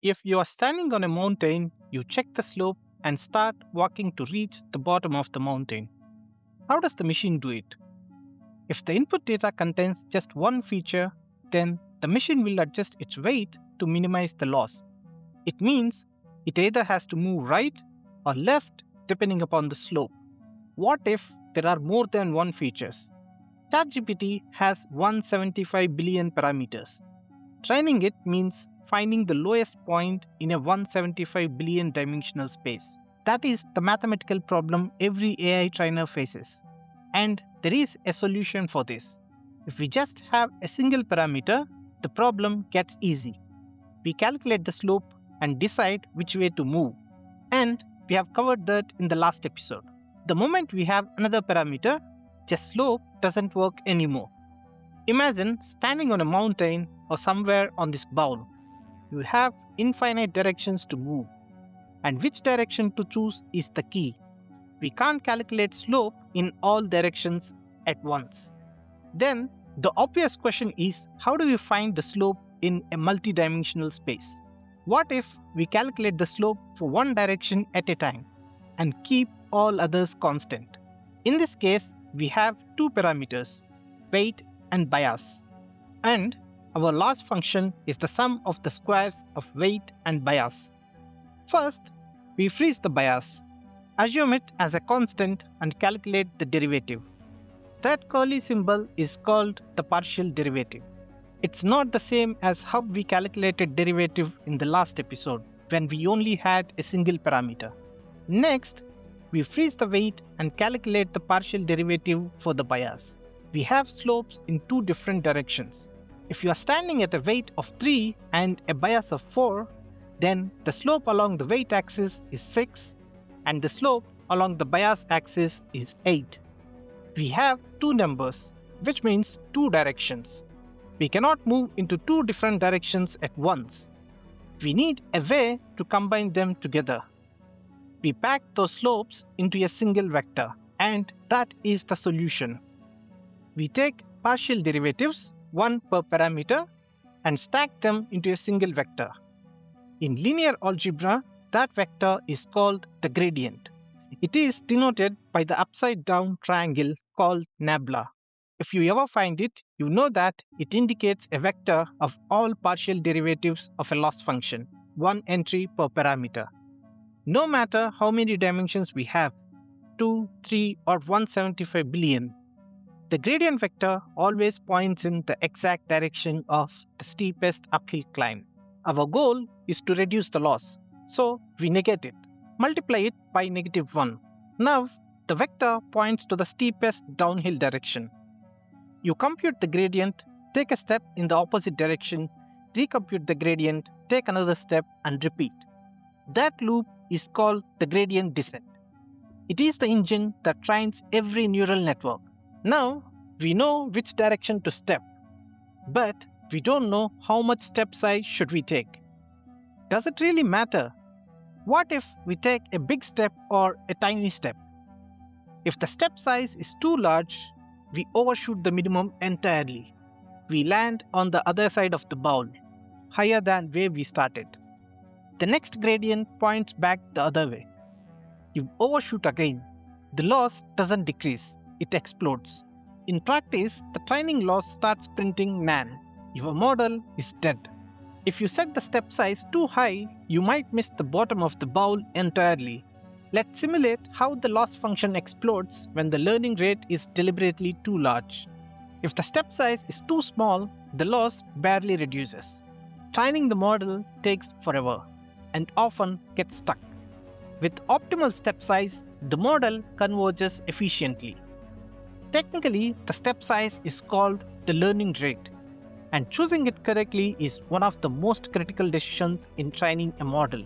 If you are standing on a mountain, you check the slope and start walking to reach the bottom of the mountain. How does the machine do it? If the input data contains just one feature, then the machine will adjust its weight to minimize the loss. It means it either has to move right or left depending upon the slope. What if there are more than one features? ChatGPT has 175 billion parameters. Training it means finding the lowest point in a 175 billion dimensional space. That is the mathematical problem every AI trainer faces. And there is a solution for this. If we just have a single parameter, the problem gets easy. We calculate the slope and decide which way to move. And we have covered that in the last episode. The moment we have another parameter, just slope doesn't work anymore. Imagine standing on a mountain or somewhere on this bowl. You have infinite directions to move, and which direction to choose is the key. We can't calculate slope in all directions at once. Then, the obvious question is, how do we find the slope in a multidimensional space? What if we calculate the slope for one direction at a time and keep all others constant? In this case, we have two parameters, weight and bias. And our loss function is the sum of the squares of weight and bias. First, we freeze the bias. Assume it as a constant and calculate the derivative. That curly symbol is called the partial derivative. It's not the same as how we calculated derivative in the last episode when we only had a single parameter. Next, we freeze the weight and calculate the partial derivative for the bias. We have slopes in two different directions. If you are standing at a weight of 3 and a bias of 4, then the slope along the weight axis is 6 and the slope along the bias axis is 8. We have two numbers, which means two directions. We cannot move into two different directions at once. We need a way to combine them together. We pack those slopes into a single vector, and that is the solution. We take partial derivatives, one per parameter, and stack them into a single vector. In linear algebra, that vector is called the gradient. It is denoted by the upside down triangle called nabla. If you ever find it, you know that it indicates a vector of all partial derivatives of a loss function, one entry per parameter. No matter how many dimensions we have, 2, 3 or 175 billion, the gradient vector always points in the exact direction of the steepest uphill climb. Our goal is to reduce the loss, so we negate it. Multiply it by -1. Now, the vector points to the steepest downhill direction. You compute the gradient, take a step in the opposite direction, recompute the gradient, take another step and repeat. That loop is called the gradient descent. It is the engine that trains every neural network. Now, we know which direction to step, but we don't know how much step size should we take. Does it really matter? What if we take a big step or a tiny step? If the step size is too large, we overshoot the minimum entirely. We land on the other side of the bowl, higher than where we started. The next gradient points back the other way. You overshoot again. The loss doesn't decrease, it explodes. In practice, the training loss starts printing nan. Your model is dead. If you set the step size too high, you might miss the bottom of the bowl entirely. Let's simulate how the loss function explodes when the learning rate is deliberately too large. If the step size is too small, the loss barely reduces. Training the model takes forever and often gets stuck. With optimal step size, the model converges efficiently. Technically, the step size is called the learning rate, and choosing it correctly is one of the most critical decisions in training a model.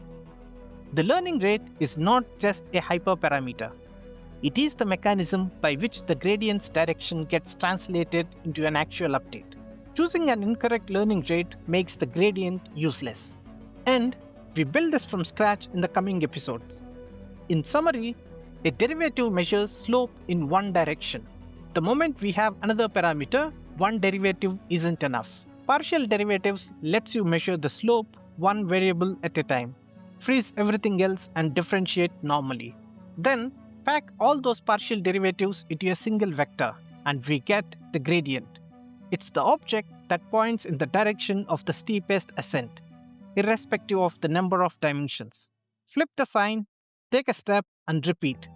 The learning rate is not just a hyperparameter. It is the mechanism by which the gradient's direction gets translated into an actual update. Choosing an incorrect learning rate makes the gradient useless. And we build this from scratch in the coming episodes. In summary, a derivative measures slope in one direction. The moment we have another parameter, one derivative isn't enough. Partial derivatives lets you measure the slope one variable at a time, freeze everything else and differentiate normally. Then pack all those partial derivatives into a single vector and we get the gradient. It's the object that points in the direction of the steepest ascent, irrespective of the number of dimensions. Flip the sign, take a step and repeat.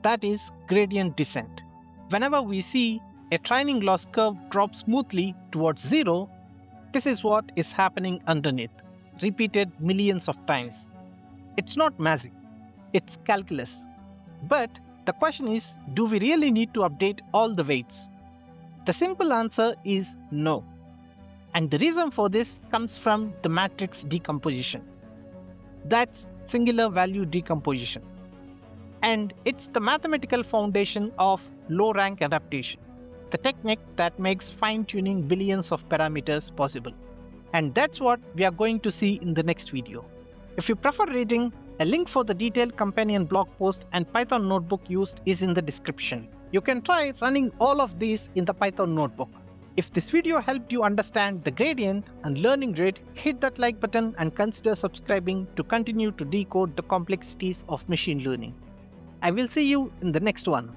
That is gradient descent. Whenever we see a training loss curve drop smoothly towards zero, this is what is happening underneath, repeated millions of times. It's not magic, it's calculus. But the question is, do we really need to update all the weights? The simple answer is no. And the reason for this comes from the matrix decomposition. That's singular value decomposition. And it's the mathematical foundation of low rank adaptation, the technique that makes fine-tuning billions of parameters possible. And that's what we are going to see in the next video. If you prefer reading, a link for the detailed companion blog post and Python notebook used is in the description. You can try running all of these in the Python notebook. If this video helped you understand the gradient and learning rate, hit that like button and consider subscribing to continue to decode the complexities of machine learning. I will see you in the next one.